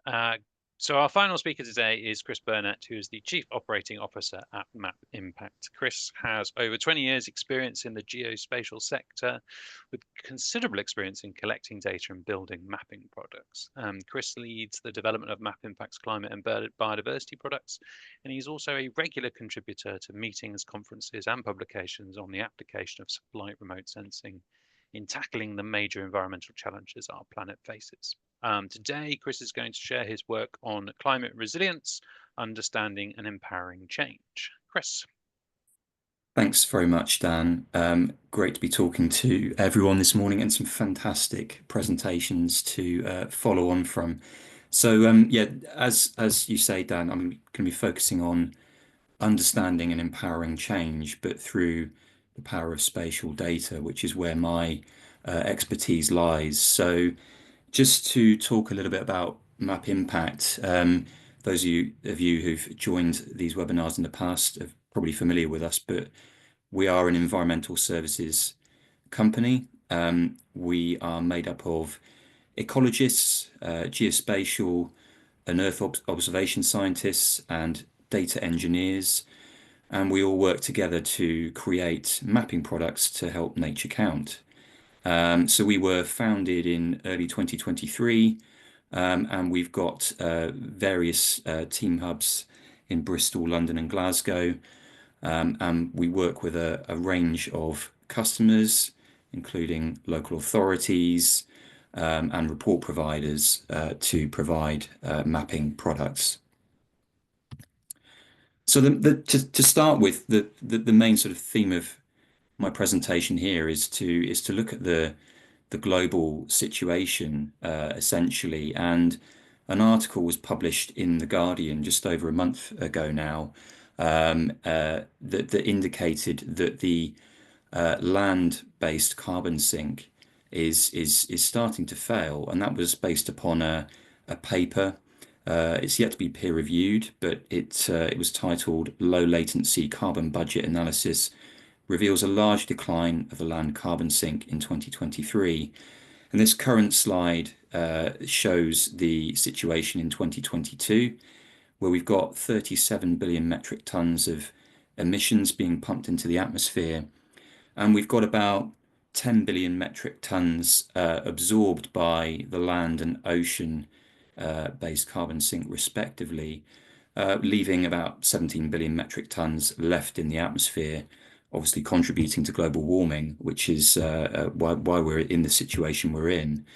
Uh, so our final speaker today is Chris Burnett, who is the Chief Operating Officer at Map Impact. Chris has over 20 years experience in the geospatial sector with considerable experience in collecting data and building mapping products. Chris leads the development of Map Impact's climate and biodiversity products, and he's also a regular contributor to meetings, conferences and publications on the application of satellite remote sensing in tackling the major environmental challenges our planet faces. Today, Chris is going to share his work on climate resilience, understanding and empowering change. Chris. Thanks very much, Dan. Great to be talking to everyone this morning and some fantastic presentations to follow on from. So, yeah, as you say, Dan, I'm going to be focusing on understanding and empowering change, but through the power of spatial data, which is where my expertise lies. So, just to talk a little bit about Map Impact, those of you who've joined these webinars in the past are probably familiar with us, but we are an environmental services company. We are made up of ecologists, geospatial and Earth observation scientists, and data engineers. And we all work together to create mapping products to help nature count. So we were founded in early 2023, and we've got various team hubs in Bristol, London, and Glasgow. And we work with a range of customers, including local authorities and report providers to provide mapping products. So to start with, the main sort of theme of my presentation here is to look at the global situation essentially. And an article was published in The Guardian just over a month ago now that indicated that the land-based carbon sink is starting to fail, and that was based upon a paper. It's yet to be peer reviewed, but it was titled "Low Latency Carbon Budget Analysis Reveals a Large Decline of the Land Carbon Sink in 2023." And this current slide shows the situation in 2022, where we've got 37 billion metric tons of emissions being pumped into the atmosphere. And we've got about 10 billion metric tons absorbed by the land and ocean based carbon sink respectively, leaving about 17 billion metric tons left in the atmosphere, obviously contributing to global warming, which is why we're in the situation we're in.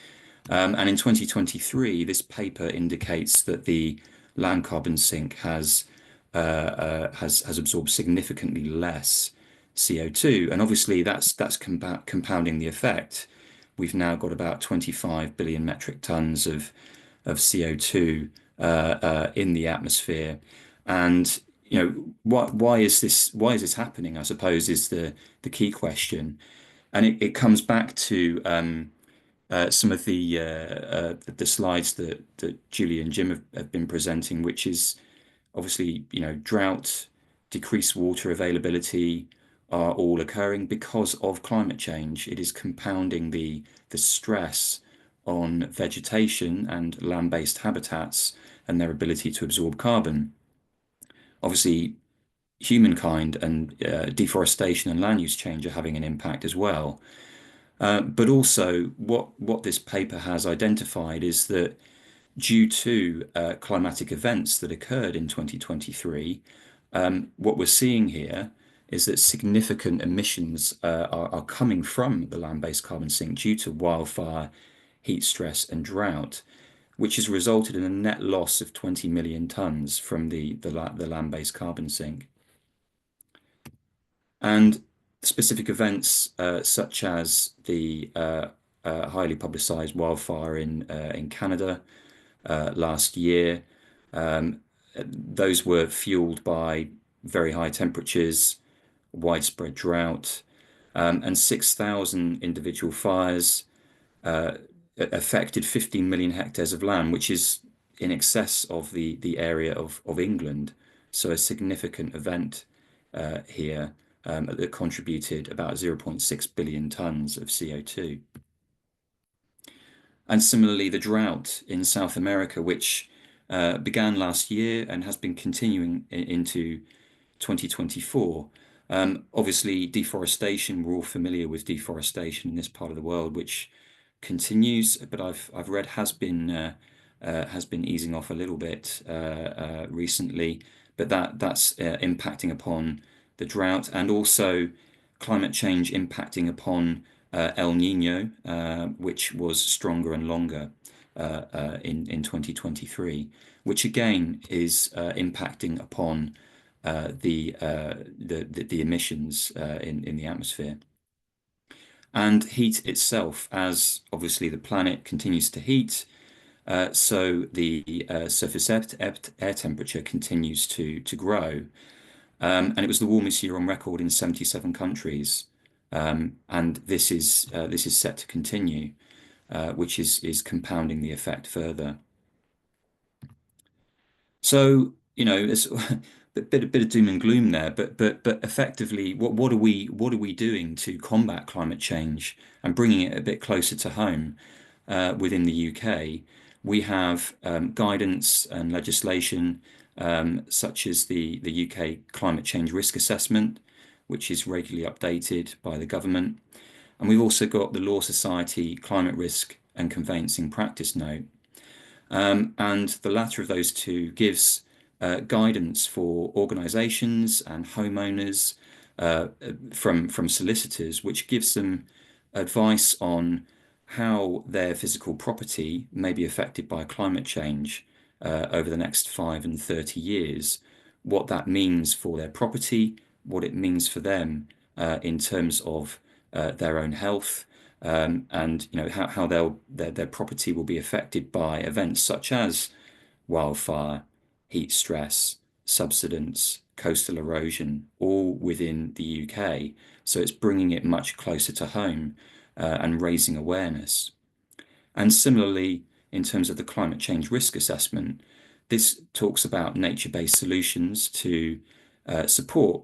And in 2023, this paper indicates that the land carbon sink has absorbed significantly less CO2, and obviously that's compounding the effect. We've now got about 25 billion metric tons of CO2 in the atmosphere, and why is this happening, I suppose, is the key question. And it comes back to some of the slides that Julie and Jim have been presenting, which is obviously, drought, decreased water availability are all occurring because of climate change. It is compounding the stress on vegetation and land-based habitats and their ability to absorb carbon. Obviously, humankind and deforestation and land use change are having an impact as well. But also, what this paper has identified is that due to climatic events that occurred in 2023, what we're seeing here is that significant emissions are coming from the land-based carbon sink due to wildfire, heat stress, and drought, which has resulted in a net loss of 20 million tons from the land-based carbon sink. And specific events such as the highly publicized wildfire in Canada last year, those were fueled by very high temperatures, widespread drought, and 6,000 individual fires affected 15 million hectares of land, which is in excess of the area of England. So a significant event here that contributed about 0.6 billion tons of CO2. And similarly, the drought in South America, which began last year and has been continuing into 2024. Obviously, deforestation, we're all familiar with deforestation in this part of the world, which continues, but I've read has been easing off a little bit recently, but that's impacting upon the drought and also climate change impacting upon El Nino, which was stronger and longer in 2023, which again is impacting upon the emissions in the atmosphere. And heat itself, as obviously the planet continues to heat, so the surface air temperature continues to grow. And it was the warmest year on record in 77 countries. And this is set to continue, which is compounding the effect further. So, it's a bit of doom and gloom there, but effectively, what are we doing to combat climate change and bringing it a bit closer to home within the UK? We have guidance and legislation such as the UK Climate Change Risk Assessment, which is regularly updated by the government. And we've also got the Law Society Climate Risk and Conveyancing Practice Note. And the latter of those two gives guidance for organisations and homeowners from solicitors, which gives them advice on how their physical property may be affected by climate change over the next 5 and 30 years, what that means for their property, what it means for them in terms of their own health, and how their property will be affected by events such as wildfire, heat stress, subsidence, coastal erosion, all within the UK. So it's bringing it much closer to home and raising awareness. And similarly, in terms of the climate change risk assessment, this talks about nature-based solutions to support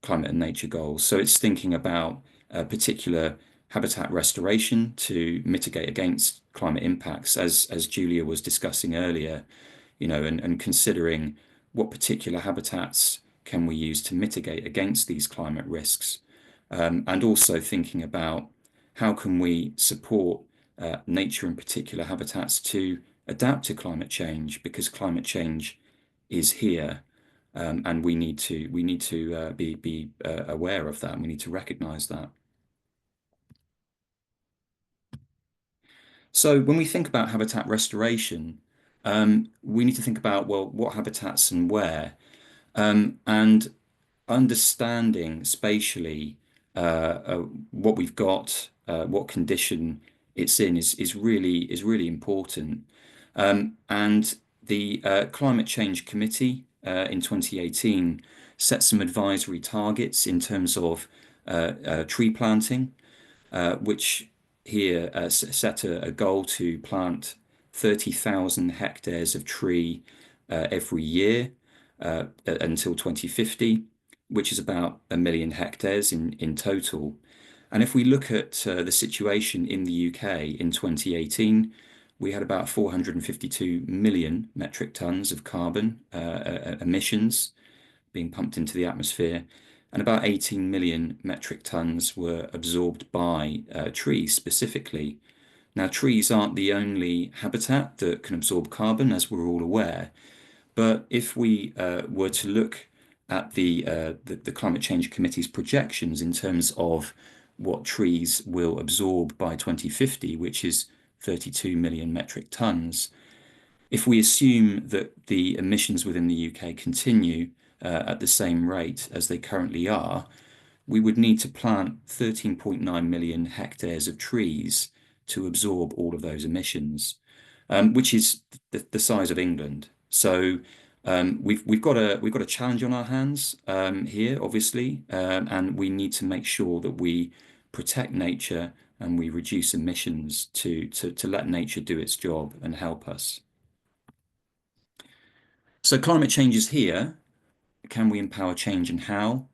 climate and nature goals. So it's thinking about particular habitat restoration to mitigate against climate impacts, as Julia was discussing earlier, and considering what particular habitats can we use to mitigate against these climate risks, and also thinking about how can we support nature in particular habitats to adapt to climate change, because climate change is here, and we need to be aware of that, and we need to recognize that. So when we think about habitat restoration, we need to think about, well, what habitats and where, and understanding spatially what we've got, what condition it's in is really important. And the Climate Change Committee in 2018 set some advisory targets in terms of tree planting, which here set a goal to plant 30,000 hectares of tree every year until 2050, which is about 1 million hectares in total. And if we look at the situation in the UK in 2018, we had about 452 million metric tons of carbon emissions being pumped into the atmosphere, and about 18 million metric tons were absorbed by trees specifically. Now, trees aren't the only habitat that can absorb carbon, as we're all aware. But if we were to look at the Climate Change Committee's projections in terms of what trees will absorb by 2050, which is 32 million metric tons, if we assume that the emissions within the UK continue at the same rate as they currently are, we would need to plant 13.9 million hectares of trees to absorb all of those emissions, which is the size of England. So we've got a challenge on our hands here, obviously, and we need to make sure that we protect nature and we reduce emissions to let nature do its job and help us. So climate change is here. Can we empower change, and how?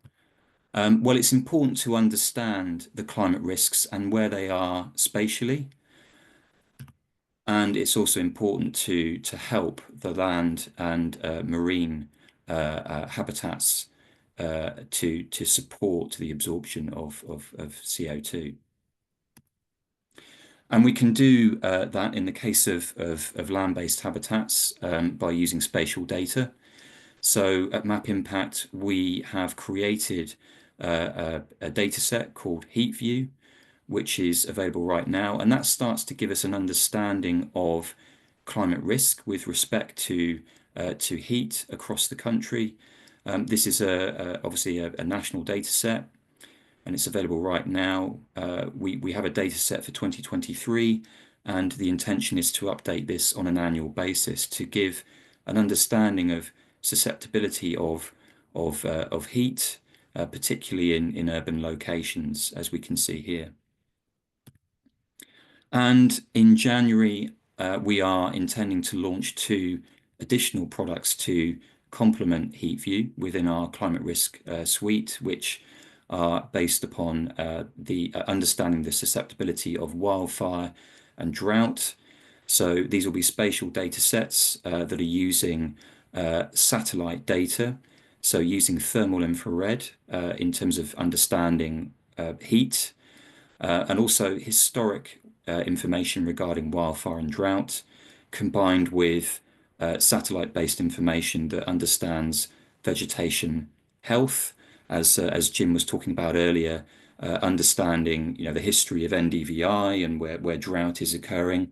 Well, it's important to understand the climate risks and where they are spatially. And it's also important to help the land and marine habitats to support the absorption of CO2. And we can do that in the case of land-based habitats by using spatial data. So at Map Impact, we have created a data set called HeatView, which is available right now. And that starts to give us an understanding of climate risk with respect to heat across the country. This is obviously a national data set, and it's available right now. We have a data set for 2023, and the intention is to update this on an annual basis to give an understanding of susceptibility of heat, particularly in urban locations, as we can see here. And in January, we are intending to launch 2 additional products to complement HeatView within our climate risk suite, which are based upon the understanding the susceptibility of wildfire and drought. So these will be spatial data sets that are using satellite data, so using thermal infrared in terms of understanding heat, and also historic information regarding wildfire and drought, combined with satellite-based information that understands vegetation health, as Jim was talking about earlier, understanding the history of NDVI and where drought is occurring,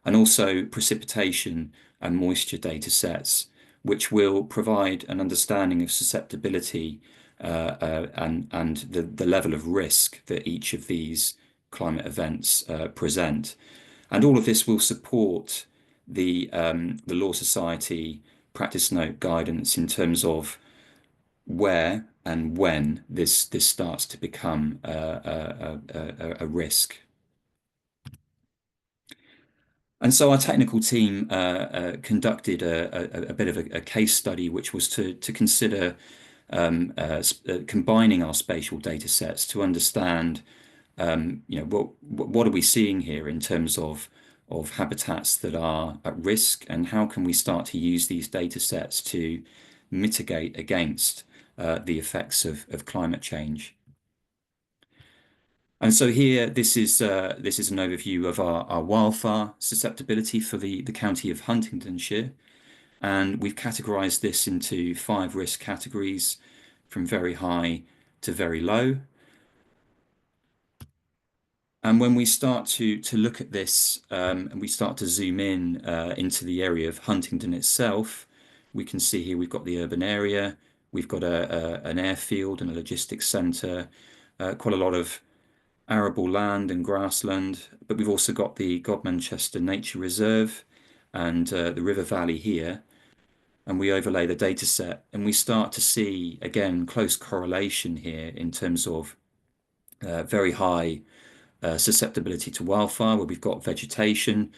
and also precipitation and moisture data sets, which will provide an understanding of susceptibility and the level of risk that each of these climate events present. And all of this will support the Law Society practice note guidance in terms of where and when this starts to become a risk. And so our technical team conducted a bit of a case study, which was to consider combining our spatial data sets to understand, what are we seeing here in terms of habitats that are at risk, and how can we start to use these data sets to mitigate against the effects of climate change. And so here, this is an overview of our wildfire susceptibility for the county of Huntingdonshire, and we've categorized this into 5 risk categories, from very high to very low. And when we start to look at this, and we start to zoom in into the area of Huntingdon itself, we can see here we've got the urban area, we've got an airfield and a logistics centre, quite a lot of arable land and grassland, but we've also got the Godmanchester Nature Reserve and the River Valley here, and we overlay the data set, and we start to see, again, close correlation here in terms of very high susceptibility to wildfire, where we've got vegetation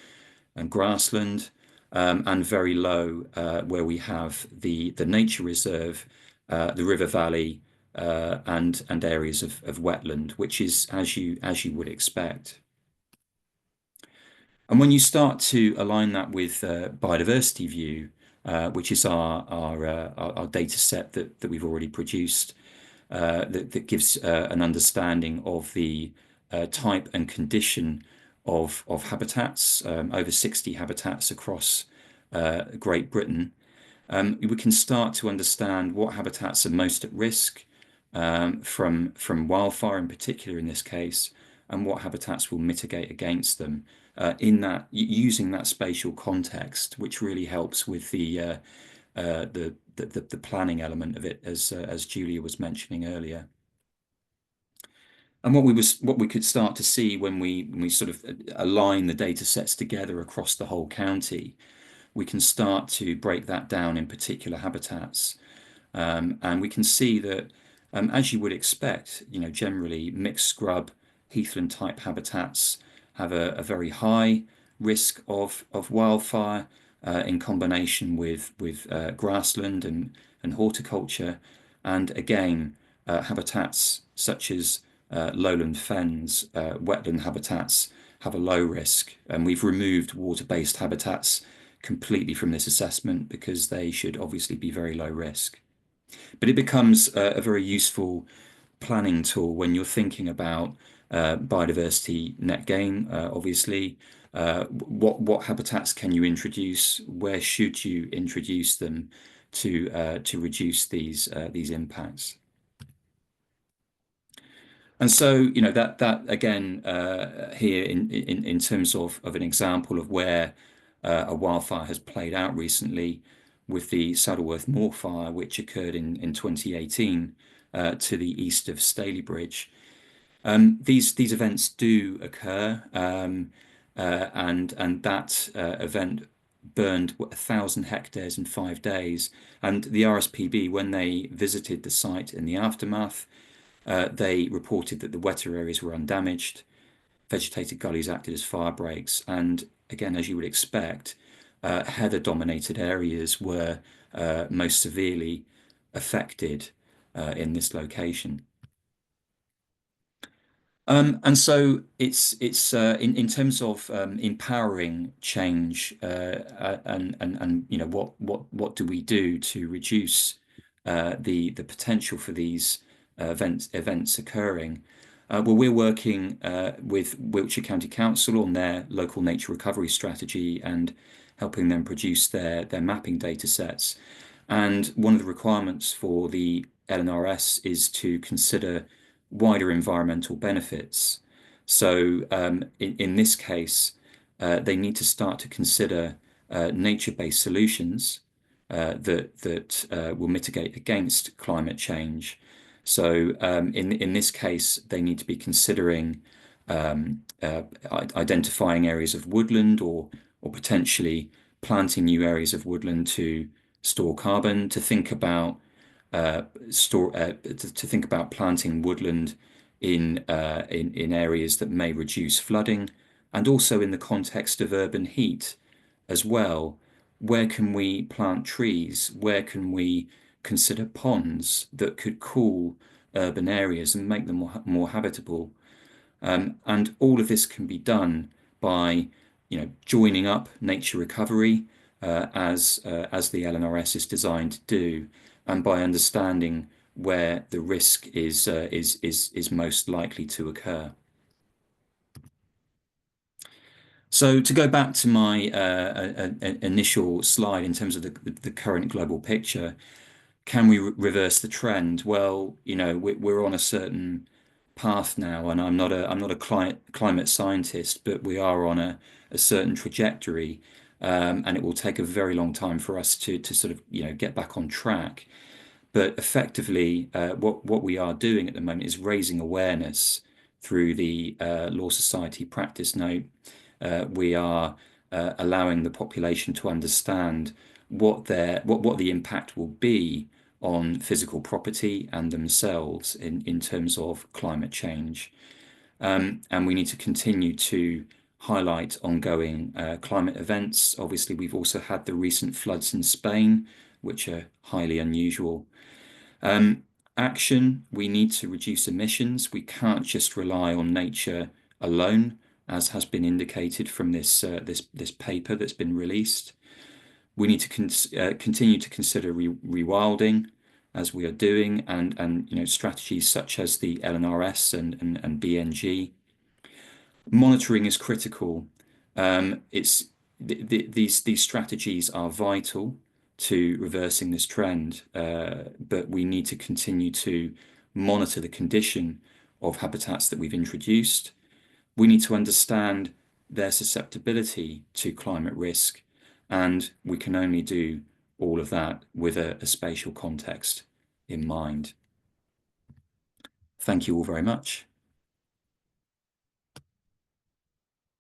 and grassland, and very low where we have the nature reserve, the River Valley, and areas of wetland, which is as you would expect. And when you start to align that with biodiversity view, which is our data set that we've already produced, that gives an understanding of the type and condition of habitats, over 60 habitats across Great Britain, we can start to understand what habitats are most at risk from wildfire in particular in this case, and what habitats will mitigate against them in that using that spatial context, which really helps with the planning element of it, as Julia was mentioning earlier. And what we could start to see when we sort of align the data sets together across the whole county, we can start to break that down in particular habitats, and we can see that, as you would expect, generally mixed scrub, heathland type habitats have a very high risk of wildfire in combination with grassland and horticulture, and again habitats such as lowland fens, wetland habitats have a low risk. And we've removed water-based habitats completely from this assessment because they should obviously be very low risk. But it becomes a very useful planning tool when you're thinking about biodiversity net gain, obviously. What habitats can you introduce? Where should you introduce them to reduce these impacts? And so, that again, here in terms of an example of where a wildfire has played out recently with the Saddleworth Moor fire, which occurred in 2018 to the east of Stalybridge. These events do occur, and that event burned 1,000 hectares in 5 days. And the RSPB, when they visited the site in the aftermath, they reported that the wetter areas were undamaged, vegetated gullies acted as fire breaks, and again, as you would expect, heather-dominated areas were most severely affected in this location. And so it's in terms of empowering change and what do we do to reduce the potential for these events occurring? Well, we're working with Wiltshire County Council on their local nature recovery strategy and helping them produce their mapping data sets. And one of the requirements for the LNRS is to consider wider environmental benefits. So in this case, they need to start to consider nature-based solutions that will mitigate against climate change. So in this case, they need to be considering identifying areas of woodland or potentially planting new areas of woodland to store carbon, to think about planting woodland in areas that may reduce flooding, and also in the context of urban heat as well. Where can we plant trees? Where can we consider ponds that could cool urban areas and make them more habitable? And all of this can be done by, joining up nature recovery as the LNRS is designed to do, and by understanding where the risk is most likely to occur. So to go back to my initial slide in terms of the current global picture, can we reverse the trend? Well, we're on a certain path now, and I'm not a climate scientist, but we are on a certain trajectory, and it will take a very long time for us to sort of get back on track. But effectively, what we are doing at the moment is raising awareness through the Law Society practice note. We are allowing the population to understand what the impact will be on physical property and themselves in terms of climate change. And we need to continue to highlight ongoing climate events. Obviously, we've also had the recent floods in Spain, which are highly unusual. Action, we need to reduce emissions. We can't just rely on nature alone, as has been indicated from this paper that's been released. We need to continue to consider rewilding, as we are doing, and strategies such as the LNRS and BNG. Monitoring is critical. These strategies are vital to reversing this trend, but we need to continue to monitor the condition of habitats that we've introduced. We need to understand their susceptibility to climate risk, and we can only do all of that with a spatial context in mind. Thank you all very much.